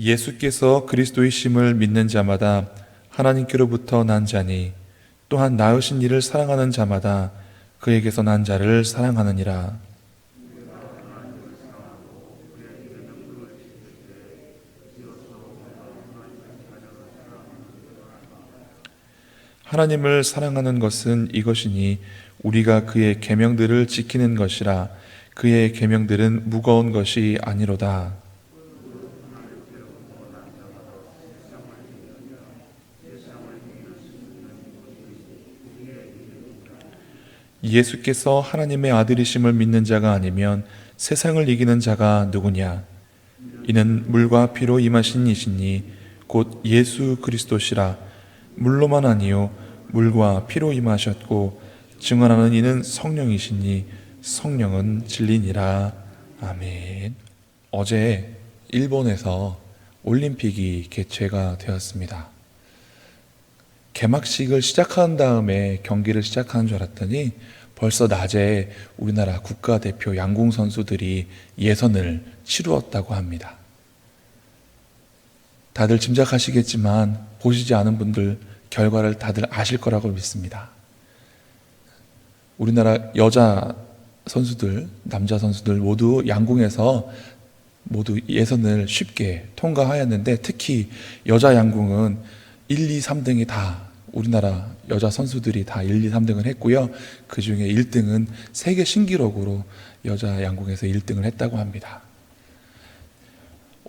예수께서 그리스도이심을 믿는 자마다 하나님께로부터 난 자니 또한 낳으신 이를 사랑하는 자마다 그에게서 난 자를 사랑하느니라. 하나님을 사랑하는 것은 이것이니 우리가 그의 계명들을 지키는 것이라. 그의 계명들은 무거운 것이 아니로다. 예수께서 하나님의 아들이심을 믿는 자가 아니면 세상을 이기는 자가 누구냐? 이는 물과 피로 임하신 이시니 곧 예수 그리스도시라. 물로만 아니요 물과 피로 임하셨고 증언하는 이는 성령이시니 성령은 진리니라. 아멘. 어제 일본에서 올림픽이 개최가 되었습니다. 개막식을 시작한 다음에 경기를 시작하는 줄 알았더니 벌써 낮에 우리나라 국가대표 양궁 선수들이 예선을 치루었다고 합니다. 다들 짐작하시겠지만 보시지 않은 분들 결과를 다들 아실 거라고 믿습니다. 우리나라 여자 선수들, 남자 선수들 모두 양궁에서 모두 예선을 쉽게 통과하였는데 특히 여자 양궁은 1, 2, 3등이 다 우리나라 여자 선수들이 다 1, 2, 3등을 했고요. 그 중에 1등은 세계 신기록으로 여자 양궁에서 1등을 했다고 합니다.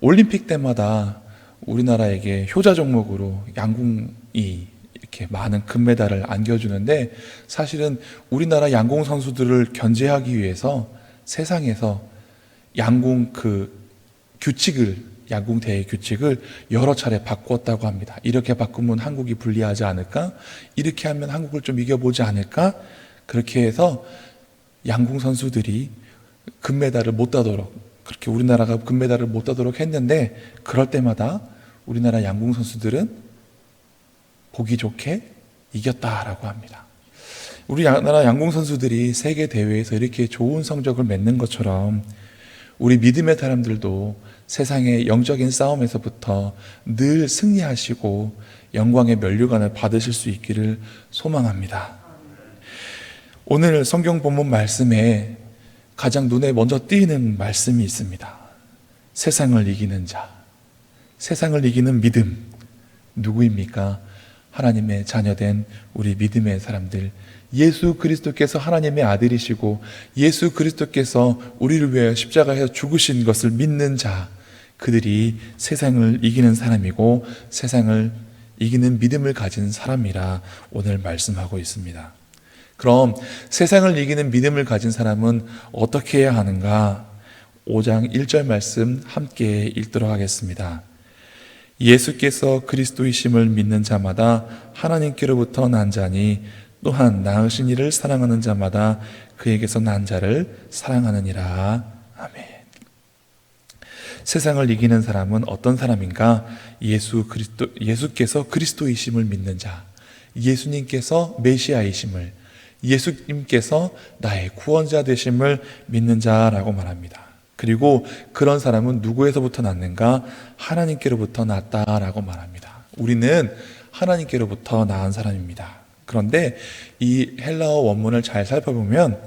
올림픽 때마다 우리나라에게 효자 종목으로 양궁이 이렇게 많은 금메달을 안겨주는데 사실은 우리나라 양궁 선수들을 견제하기 위해서 세상에서 양궁 양궁 대회 규칙을 여러 차례 바꾸었다고 합니다. 이렇게 바꾸면 한국이 불리하지 않을까? 이렇게 하면 한국을 좀 이겨보지 않을까? 그렇게 해서 양궁 선수들이 금메달을 못 따도록, 그렇게 우리나라가 금메달을 못 따도록 했는데 그럴 때마다 우리나라 양궁 선수들은 보기 좋게 이겼다라고 합니다. 우리나라 양궁 선수들이 세계 대회에서 이렇게 좋은 성적을 맺는 것처럼 우리 믿음의 사람들도 세상의 영적인 싸움에서부터 늘 승리하시고 영광의 면류관을 받으실 수 있기를 소망합니다. 오늘 성경 본문 말씀에 가장 눈에 먼저 띄는 말씀이 있습니다. 세상을 이기는 자, 세상을 이기는 믿음, 누구입니까? 하나님의 자녀된 우리 믿음의 사람들, 예수 그리스도께서 하나님의 아들이시고 예수 그리스도께서 우리를 위하여 십자가에서 죽으신 것을 믿는 자, 그들이 세상을 이기는 사람이고 세상을 이기는 믿음을 가진 사람이라 오늘 말씀하고 있습니다. 그럼 세상을 이기는 믿음을 가진 사람은 어떻게 해야 하는가? 5장 1절 말씀 함께 읽도록 하겠습니다. 예수께서 그리스도이심을 믿는 자마다 하나님께로부터 난 자니 또한 낳으신 이를 사랑하는 자마다 그에게서 난 자를 사랑하느니라. 아멘. 세상을 이기는 사람은 어떤 사람인가? 예수께서 그리스도이심을 믿는 자, 예수님께서 메시아이심을, 예수님께서 나의 구원자 되심을 믿는 자라고 말합니다. 그리고 그런 사람은 누구에서부터 났는가? 하나님께로부터 났다라고 말합니다. 우리는 하나님께로부터 낳은 사람입니다. 그런데 이 헬라어 원문을 잘 살펴보면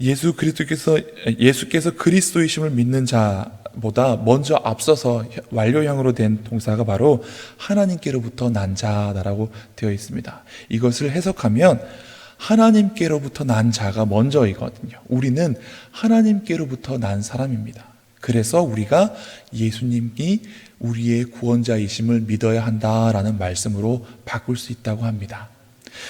예수께서 그리스도이심을 믿는 자보다 먼저 앞서서 완료형으로 된 동사가 바로 하나님께로부터 난 자라고 되어 있습니다. 이것을 해석하면 하나님께로부터 난 자가 먼저이거든요. 우리는 하나님께로부터 난 사람입니다. 그래서 우리가 예수님이 우리의 구원자이심을 믿어야 한다라는 말씀으로 바꿀 수 있다고 합니다.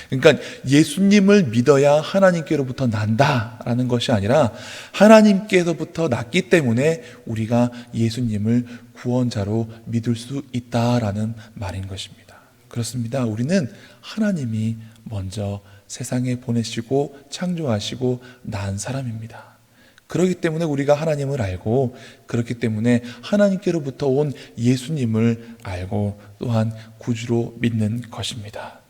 그러니까 예수님을 믿어야 하나님께로부터 난다라는 것이 아니라 하나님께로부터 났기 때문에 우리가 예수님을 구원자로 믿을 수 있다라는 말인 것입니다. 그렇습니다. 우리는 하나님이 먼저 세상에 보내시고 창조하시고 낳은 사람입니다. 그렇기 때문에 우리가 하나님을 알고, 그렇기 때문에 하나님께로부터 온 예수님을 알고 또한 구주로 믿는 것입니다.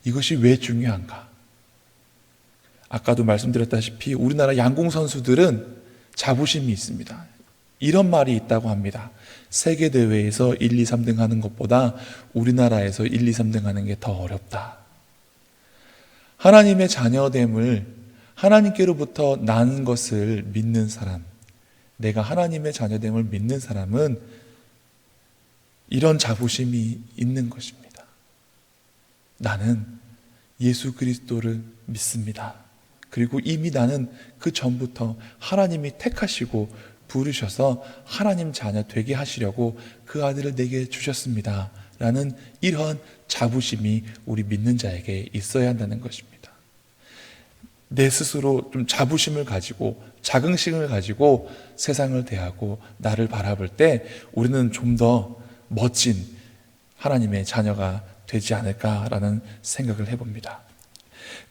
이것이 왜 중요한가? 아까도 말씀드렸다시피 우리나라 양궁 선수들은 자부심이 있습니다. 이런 말이 있다고 합니다. 세계 대회에서 1, 2, 3등 하는 것보다 우리나라에서 1, 2, 3등 하는 게 더 어렵다. 하나님의 자녀됨을, 하나님께로부터 난 것을 믿는 사람, 내가 하나님의 자녀됨을 믿는 사람은 이런 자부심이 있는 것입니다. 나는 예수 그리스도를 믿습니다. 그리고 이미 나는 그 전부터 하나님이 택하시고 부르셔서 하나님 자녀 되게 하시려고 그 아들을 내게 주셨습니다. 라는 이러한 자부심이 우리 믿는 자에게 있어야 한다는 것입니다. 내 스스로 좀 자부심을 가지고 자긍심을 가지고 세상을 대하고 나를 바라볼 때 우리는 좀 더 멋진 하나님의 자녀가 되지 않을까라는 생각을 해봅니다.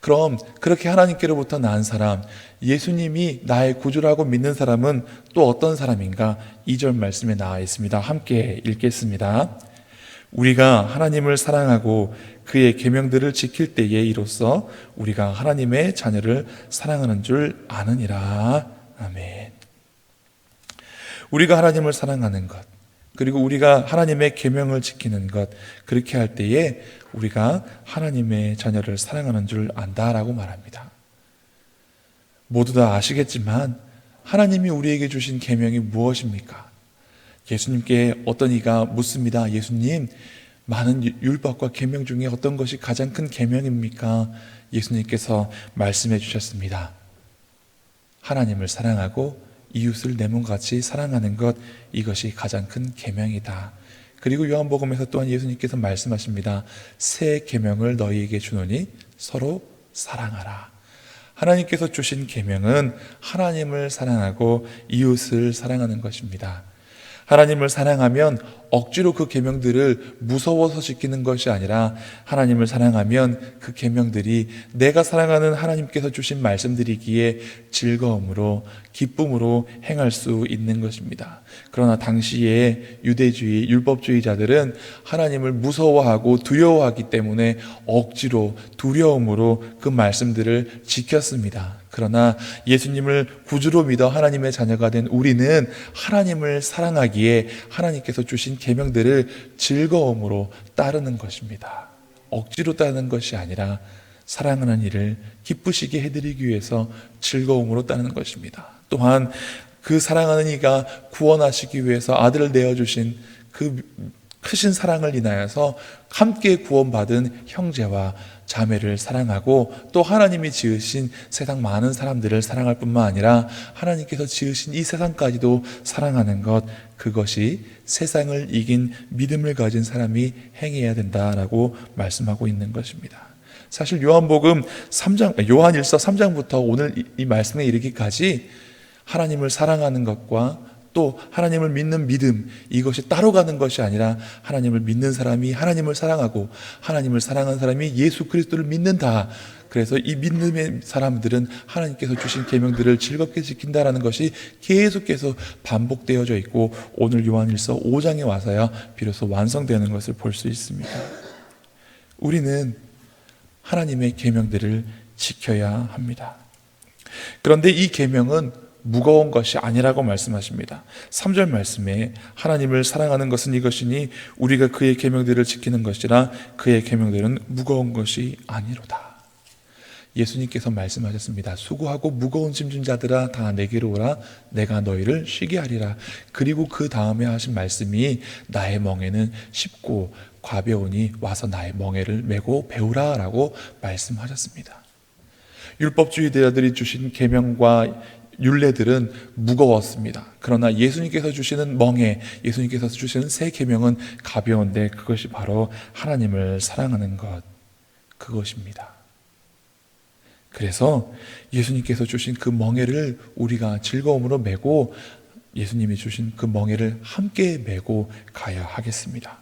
그럼 그렇게 하나님께로부터 낳은 사람, 예수님이 나의 구주라고 믿는 사람은 또 어떤 사람인가? 2절 말씀에 나와 있습니다. 함께 읽겠습니다. 우리가 하나님을 사랑하고 그의 계명들을 지킬 때에 이로써 우리가 하나님의 자녀를 사랑하는 줄 아느니라. 아멘. 우리가 하나님을 사랑하는 것, 그리고 우리가 하나님의 계명을 지키는 것, 그렇게 할 때에 우리가 하나님의 자녀를 사랑하는 줄 안다라고 말합니다. 모두 다 아시겠지만 하나님이 우리에게 주신 계명이 무엇입니까? 예수님께 어떤 이가 묻습니다. 예수님, 많은 율법과 계명 중에 어떤 것이 가장 큰 계명입니까? 예수님께서 말씀해 주셨습니다. 하나님을 사랑하고 이웃을 내 몸같이 사랑하는 것, 이것이 가장 큰 계명이다. 그리고 요한복음에서 또한 예수님께서 말씀하십니다. 새 계명을 너희에게 주노니 서로 사랑하라. 하나님께서 주신 계명은 하나님을 사랑하고 이웃을 사랑하는 것입니다. 하나님을 사랑하면 억지로 그 계명들을 무서워서 지키는 것이 아니라 하나님을 사랑하면 그 계명들이 내가 사랑하는 하나님께서 주신 말씀들이기에 즐거움으로 기쁨으로 행할 수 있는 것입니다. 그러나 당시에 유대주의 율법주의자들은 하나님을 무서워하고 두려워하기 때문에 억지로 두려움으로 그 말씀들을 지켰습니다. 그러나 예수님을 구주로 믿어 하나님의 자녀가 된 우리는 하나님을 사랑하기에 하나님께서 주신 계명들을 즐거움으로 따르는 것입니다. 억지로 따르는 것이 아니라 사랑하는 이를 기쁘시게 해드리기 위해서 즐거움으로 따르는 것입니다. 또한 그 사랑하는 이가 구원하시기 위해서 아들을 내어주신 그 크신 사랑을 인하여서 함께 구원받은 형제와 자매를 사랑하고 또 하나님이 지으신 세상 많은 사람들을 사랑할 뿐만 아니라 하나님께서 지으신 이 세상까지도 사랑하는 것, 그것이 세상을 이긴 믿음을 가진 사람이 행해야 된다라고 말씀하고 있는 것입니다. 사실 요한복음 3장, 요한일서 3장부터 오늘 이 말씀에 이르기까지 하나님을 사랑하는 것과 또 하나님을 믿는 믿음, 이것이 따로 가는 것이 아니라 하나님을 믿는 사람이 하나님을 사랑하고 하나님을 사랑하는 사람이 예수 그리스도를 믿는다. 그래서 이 믿음의 사람들은 하나님께서 주신 계명들을 즐겁게 지킨다라는 것이 계속해서 반복되어져 있고 오늘 요한일서 5장에 와서야 비로소 완성되는 것을 볼 수 있습니다. 우리는 하나님의 계명들을 지켜야 합니다. 그런데 이 계명은 무거운 것이 아니라고 말씀하십니다. 3절 말씀에 하나님을 사랑하는 것은 이것이니 우리가 그의 계명들을 지키는 것이라 그의 계명들은 무거운 것이 아니로다. 예수님께서 말씀하셨습니다. 수고하고 무거운 짐진 자들아 다 내게로 오라 내가 너희를 쉬게 하리라. 그리고 그 다음에 하신 말씀이 나의 멍에는 쉽고 가벼우니 와서 나의 멍에를 메고 배우라 라고 말씀하셨습니다. 율법주의자들이 주신 계명과 율례들은 무거웠습니다. 그러나 예수님께서 주시는 멍에, 예수님께서 주시는 새 계명은 가벼운데 그것이 바로 하나님을 사랑하는 것, 그것입니다. 그래서 예수님께서 주신 그 멍에를 우리가 즐거움으로 메고 예수님이 주신 그 멍에를 함께 메고 가야 하겠습니다.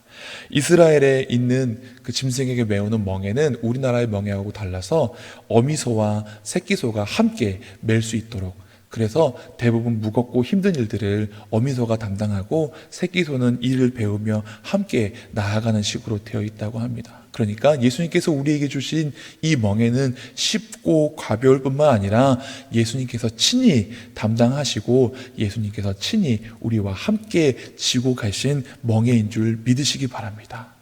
이스라엘에 있는 그 짐승에게 메우는 멍에는 우리나라의 멍에하고 달라서 어미소와 새끼소가 함께 멜 수 있도록 그래서 대부분 무겁고 힘든 일들을 어미소가 담당하고 새끼소는 일을 배우며 함께 나아가는 식으로 되어 있다고 합니다. 그러니까 예수님께서 우리에게 주신 이 멍에는 쉽고 가벼울 뿐만 아니라 예수님께서 친히 담당하시고 예수님께서 친히 우리와 함께 지고 가신 멍에인 줄 믿으시기 바랍니다.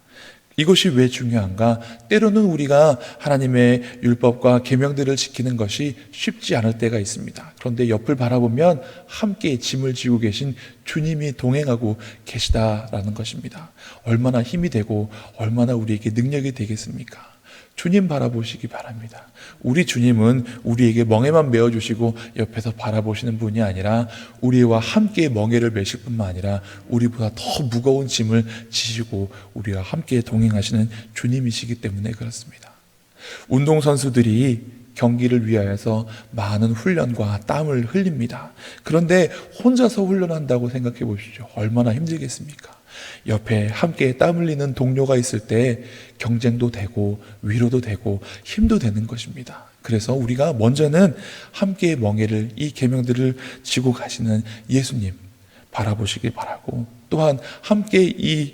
이것이 왜 중요한가? 때로는 우리가 하나님의 율법과 계명들을 지키는 것이 쉽지 않을 때가 있습니다. 그런데 옆을 바라보면 함께 짐을 지고 계신 주님이 동행하고 계시다라는 것입니다. 얼마나 힘이 되고 얼마나 우리에게 능력이 되겠습니까? 주님 바라보시기 바랍니다. 우리 주님은 우리에게 멍에만 메어주시고 옆에서 바라보시는 분이 아니라 우리와 함께 멍에를 메실 뿐만 아니라 우리보다 더 무거운 짐을 지시고 우리와 함께 동행하시는 주님이시기 때문에 그렇습니다. 운동선수들이 경기를 위하여서 많은 훈련과 땀을 흘립니다. 그런데 혼자서 훈련한다고 생각해 보십시오. 얼마나 힘들겠습니까? 옆에 함께 땀 흘리는 동료가 있을 때 경쟁도 되고 위로도 되고 힘도 되는 것입니다. 그래서 우리가 먼저는 함께 멍에를 이 계명들을 지고 가시는 예수님 바라보시길 바라고, 또한 함께 이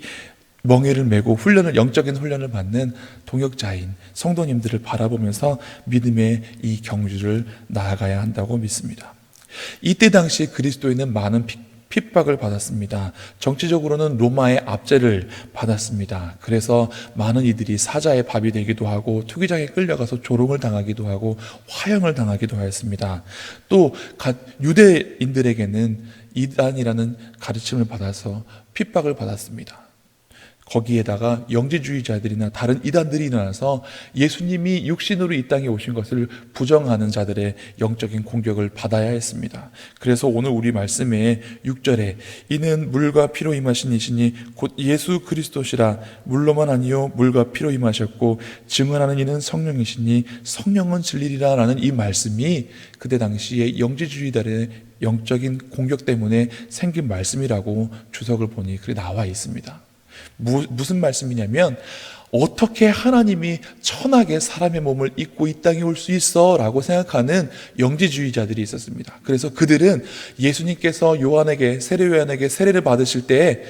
멍에를 메고 영적인 훈련을 받는 동역자인 성도님들을 바라보면서 믿음의 이 경주를 나아가야 한다고 믿습니다. 이때 당시 그리스도인은 많은 핍박을 받았습니다. 정치적으로는 로마의 압제를 받았습니다. 그래서 많은 이들이 사자의 밥이 되기도 하고 투기장에 끌려가서 조롱을 당하기도 하고 화형을 당하기도 하였습니다. 또 유대인들에게는 이단이라는 가르침을 받아서 핍박을 받았습니다. 거기에다가 영지주의자들이나 다른 이단들이 일어나서 예수님이 육신으로 이 땅에 오신 것을 부정하는 자들의 영적인 공격을 받아야 했습니다. 그래서 오늘 우리 말씀에 6절에 이는 물과 피로 임하신 이시니 곧 예수 그리스도시라 물로만 아니요 물과 피로 임하셨고 증언하는 이는 성령이시니 성령은 진리리라 라는 이 말씀이 그때 당시에 영지주의자들의 영적인 공격 때문에 생긴 말씀이라고 주석을 보니 그렇게 나와 있습니다. 무슨 말씀이냐면 어떻게 하나님이 천하게 사람의 몸을 입고 이 땅에 올 수 있어? 라고 생각하는 영지주의자들이 있었습니다. 그래서 그들은 예수님께서 세례요한에게 세례를 받으실 때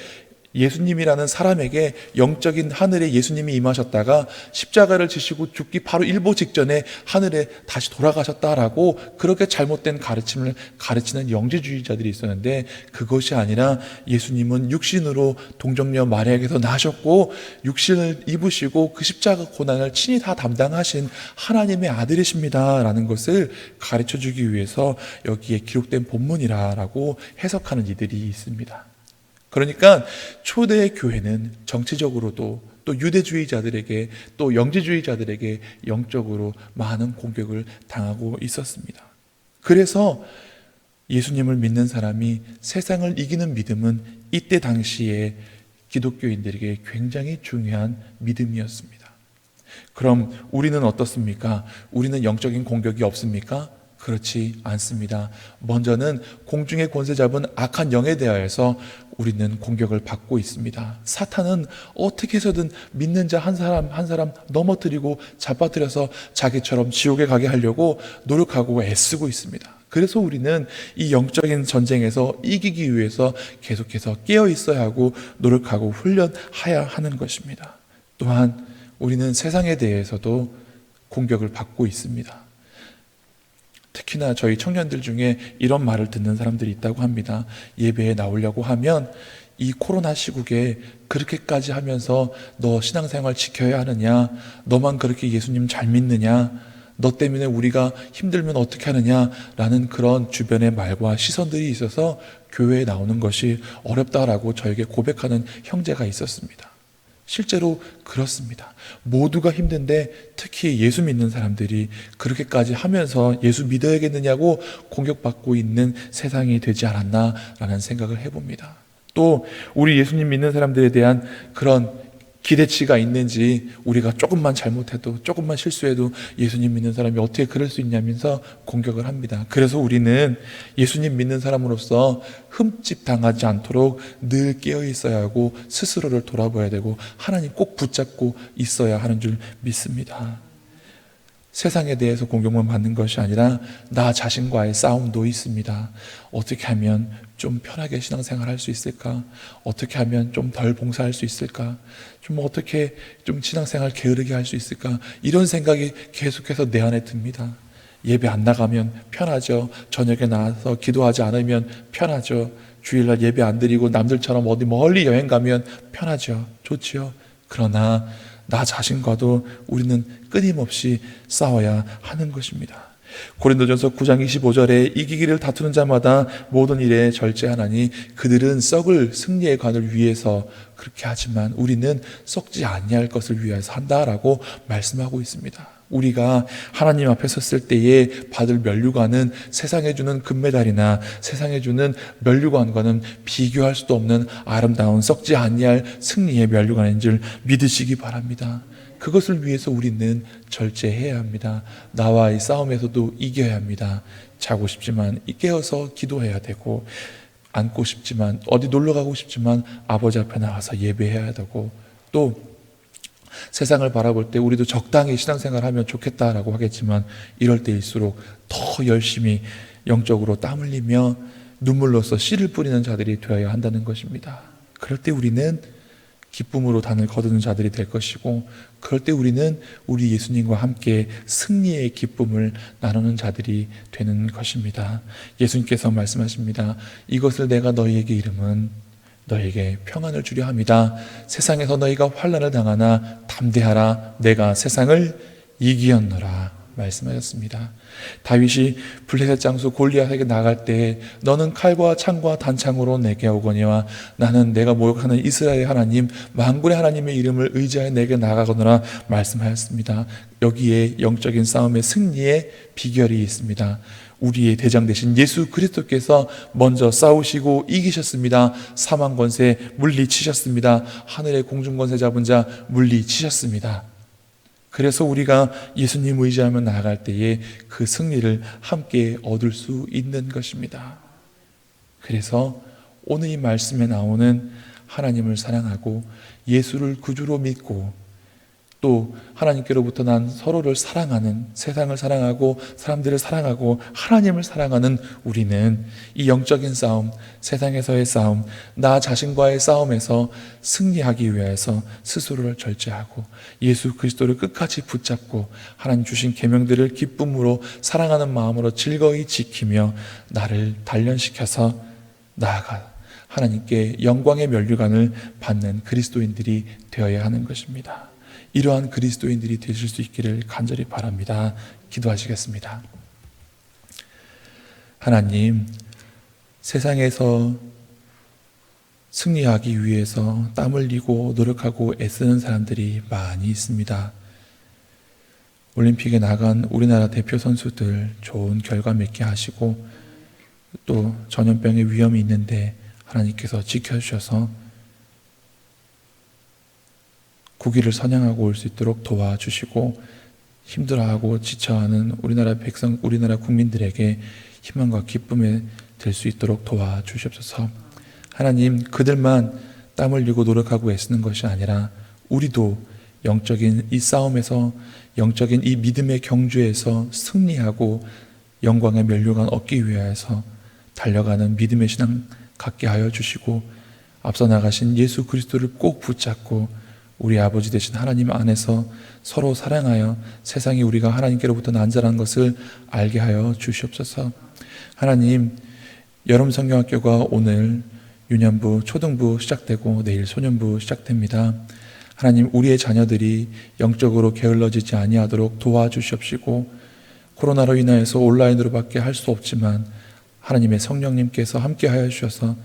예수님이라는 사람에게 영적인 하늘에 예수님이 임하셨다가 십자가를 지시고 죽기 바로 일보 직전에 하늘에 다시 돌아가셨다라고 그렇게 잘못된 가르침을 가르치는 영지주의자들이 있었는데, 그것이 아니라 예수님은 육신으로 동정녀 마리아에게서 나셨고 육신을 입으시고 그 십자가 고난을 친히 다 담당하신 하나님의 아들이십니다 라는 것을 가르쳐주기 위해서 여기에 기록된 본문이라고 해석하는 이들이 있습니다. 그러니까 초대 교회는 정치적으로도 또 유대주의자들에게 또 영지주의자들에게 영적으로 많은 공격을 당하고 있었습니다. 그래서 예수님을 믿는 사람이 세상을 이기는 믿음은 이때 당시에 기독교인들에게 굉장히 중요한 믿음이었습니다. 그럼 우리는 어떻습니까? 우리는 영적인 공격이 없습니까? 그렇지 않습니다. 먼저는 공중의 권세 잡은 악한 영에 대하여서 우리는 공격을 받고 있습니다. 사탄은 어떻게 해서든 믿는 자 한 사람 넘어뜨리고 잡아뜨려서 자기처럼 지옥에 가게 하려고 노력하고 애쓰고 있습니다. 그래서 우리는 이 영적인 전쟁에서 이기기 위해서 계속해서 깨어 있어야 하고 노력하고 훈련해야 하는 것입니다. 또한 우리는 세상에 대해서도 공격을 받고 있습니다. 특히나 저희 청년들 중에 이런 말을 듣는 사람들이 있다고 합니다. 예배에 나오려고 하면 이 코로나 시국에 그렇게까지 하면서 너 신앙생활 지켜야 하느냐? 너만 그렇게 예수님 잘 믿느냐? 너 때문에 우리가 힘들면 어떻게 하느냐? 라는 그런 주변의 말과 시선들이 있어서 교회에 나오는 것이 어렵다라고 저에게 고백하는 형제가 있었습니다. 실제로 그렇습니다. 모두가 힘든데 특히 예수 믿는 사람들이 그렇게까지 하면서 예수 믿어야겠느냐고 공격받고 있는 세상이 되지 않았나라는 생각을 해봅니다. 또 우리 예수님 믿는 사람들에 대한 그런 기대치가 있는지, 우리가 조금만 잘못해도 조금만 실수해도 예수님 믿는 사람이 어떻게 그럴 수 있냐면서 공격을 합니다. 그래서 우리는 예수님 믿는 사람으로서 흠집 당하지 않도록 늘 깨어 있어야 하고 스스로를 돌아봐야 되고 하나님 꼭 붙잡고 있어야 하는 줄 믿습니다. 세상에 대해서 공격만 받는 것이 아니라 나 자신과의 싸움도 있습니다. 어떻게 하면 좀 편하게 신앙생활 할 수 있을까? 어떻게 하면 좀 덜 봉사할 수 있을까? 좀 어떻게 좀 신앙생활 게으르게 할 수 있을까? 이런 생각이 계속해서 내 안에 듭니다. 예배 안 나가면 편하죠. 저녁에 나와서 기도하지 않으면 편하죠. 주일날 예배 안 드리고 남들처럼 어디 멀리 여행 가면 편하죠. 좋지요. 그러나 나 자신과도 우리는 끊임없이 싸워야 하는 것입니다. 고린도전서 9장 25절에 이기기를 다투는 자마다 모든 일에 절제하나니 그들은 썩을 승리의 관을 위해서 그렇게 하지만 우리는 썩지 아니할 것을 위해서 한다라고 말씀하고 있습니다. 우리가 하나님 앞에 섰을 때에 받을 면류관은 세상에 주는 금메달이나 세상에 주는 면류관과는 비교할 수도 없는 아름다운 썩지 아니할 승리의 면류관인 줄 믿으시기 바랍니다. 그것을 위해서 우리는 절제해야 합니다. 나와의 싸움에서도 이겨야 합니다. 자고 싶지만 깨어서 기도해야 되고, 앉고 싶지만 어디 놀러 가고 싶지만 아버지 앞에 나와서 예배해야 되고, 또 세상을 바라볼 때 우리도 적당히 신앙생활 하면 좋겠다라고 하겠지만 이럴 때일수록 더 열심히 영적으로 땀 흘리며 눈물로써 씨를 뿌리는 자들이 되어야 한다는 것입니다. 그럴 때 우리는 기쁨으로 단을 거두는 자들이 될 것이고, 그럴 때 우리는 우리 예수님과 함께 승리의 기쁨을 나누는 자들이 되는 것입니다. 예수님께서 말씀하십니다. 이것을 내가 너희에게 이름은 너희에게 평안을 주려 함이다. 세상에서 너희가 환난을 당하나 담대하라. 내가 세상을 이기었노라 말씀하셨습니다. 다윗이 블레셋 장수 골리앗에게 나갈 때 너는 칼과 창과 단창으로 내게 오거니와 나는 내가 모욕하는 이스라엘 하나님 만군의 하나님의 이름을 의지하여 내게 나가거니라 말씀하였습니다. 여기에 영적인 싸움의 승리의 비결이 있습니다. 우리의 대장 되신 예수 그리스도께서 먼저 싸우시고 이기셨습니다. 사망 권세 물리치셨습니다. 하늘의 공중 권세 잡은 자 물리치셨습니다. 그래서 우리가 예수님 의지하며 나아갈 때에 그 승리를 함께 얻을 수 있는 것입니다. 그래서 오늘 이 말씀에 나오는 하나님을 사랑하고 예수를 구주로 믿고 또 하나님께로부터 난 서로를 사랑하는, 세상을 사랑하고 사람들을 사랑하고 하나님을 사랑하는 우리는 이 영적인 싸움, 세상에서의 싸움, 나 자신과의 싸움에서 승리하기 위해서 스스로를 절제하고 예수 그리스도를 끝까지 붙잡고 하나님 주신 계명들을 기쁨으로 사랑하는 마음으로 즐거이 지키며 나를 단련시켜서 나아가 하나님께 영광의 면류관을 받는 그리스도인들이 되어야 하는 것입니다. 이러한 그리스도인들이 되실 수 있기를 간절히 바랍니다. 기도하시겠습니다. 하나님, 세상에서 승리하기 위해서 땀 흘리고 노력하고 애쓰는 사람들이 많이 있습니다. 올림픽에 나간 우리나라 대표 선수들 좋은 결과 맺게 하시고 또 전염병의 위험이 있는데 하나님께서 지켜주셔서 국위를 선양하고 올 수 있도록 도와주시고 힘들어하고 지쳐하는 우리나라 백성, 우리나라 국민들에게 희망과 기쁨에 될 수 있도록 도와주시옵소서. 하나님, 그들만 땀 흘리고 노력하고 애쓰는 것이 아니라 우리도 영적인 이 싸움에서, 영적인 이 믿음의 경주에서 승리하고 영광의 면류관 얻기 위해서 달려가는 믿음의 신앙 갖게 하여 주시고 앞서 나가신 예수 그리스도를 꼭 붙잡고 우리 아버지 되신 하나님 안에서 서로 사랑하여 세상이 우리가 하나님께로부터 난자라는 것을 알게 하여 주시옵소서. 하나님, 여름 성경학교가 오늘 유년부, 초등부 시작되고 내일 소년부 시작됩니다. 하나님, 우리의 자녀들이 영적으로 게을러지지 아니하도록 도와주시옵시고 코로나로 인하여서 온라인으로밖에 할 수 없지만 하나님의 성령님께서 함께하여 주셔서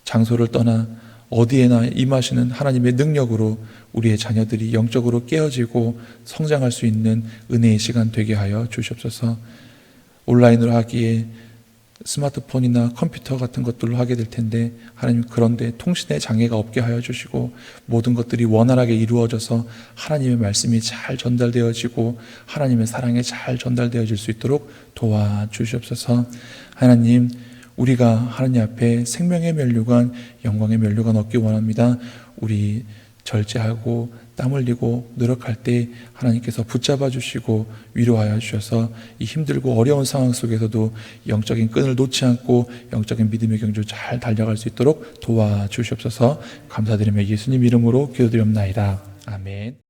장소를 떠나 어디에나 임하시는 하나님의 능력으로 우리의 자녀들이 영적으로 깨어지고 성장할 수 있는 은혜의 시간 되게 하여 주시옵소서. 온라인으로 하기에 스마트폰이나 컴퓨터 같은 것들로 하게 될 텐데 하나님, 그런데 통신에 장애가 없게 하여 주시고 모든 것들이 원활하게 이루어져서 하나님의 말씀이 잘 전달되어지고 하나님의 사랑이 잘 전달되어질 수 있도록 도와주시옵소서. 하나님, 우리가 하나님 앞에 생명의 면류관, 영광의 면류관 얻기 원합니다. 우리 절제하고 땀 흘리고 노력할 때 하나님께서 붙잡아 주시고 위로하여 주셔서 이 힘들고 어려운 상황 속에서도 영적인 끈을 놓지 않고 영적인 믿음의 경주 잘 달려갈 수 있도록 도와주시옵소서. 감사드리며 예수님 이름으로 기도드리옵나이다. 아멘.